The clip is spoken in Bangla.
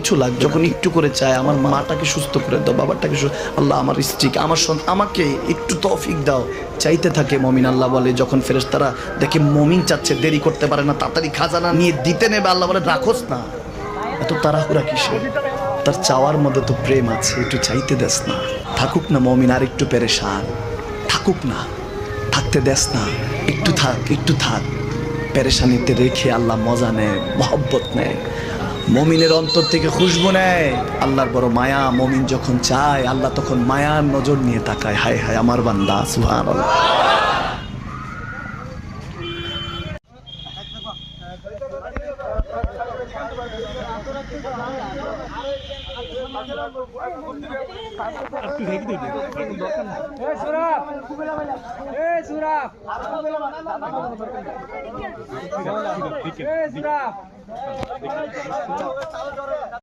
কিছু লাগবে, যখন একটু করে চায় আমার মাটাকে সুস্থ করে দাও, বাবাটাকে আল্লাহ আমার স্ত্রীকে আমার আমাকে একটু তৌফিক দাও, চাইতে থাকে মুমিন। আল্লাহ বলে যখন ফেরেশতারা দেখে মুমিন চাচ্ছে, দেরি করতে পারে না, তাড়াতাড়ি খাজানা নিয়ে দিতে নেবে, আল্লাহ বলে রাখোস না, এত তাড়াহুড়া কিসের, তার চাওয়ার মধ্যে তো প্রেম আছে, একটু চাইতে দেস না। থাকুক না মুমিন আর একটু পেরেশান, থাকুক না, থাকতে দেস না, একটু থাক, একটু থাক। পেরেশানিতে রেখে আল্লাহ মজা নেয়, মহব্বত নেয়, মুমিনের অন্তর থেকে খুশবু নেয়। আল্লাহর বড় মায়া, মুমিন যখন চায় আল্লাহ তখন মায়ার নজর নিয়ে তাকায়, হায় হায় আমার বান্দা, সুবহানাল্লাহ। সুরাফ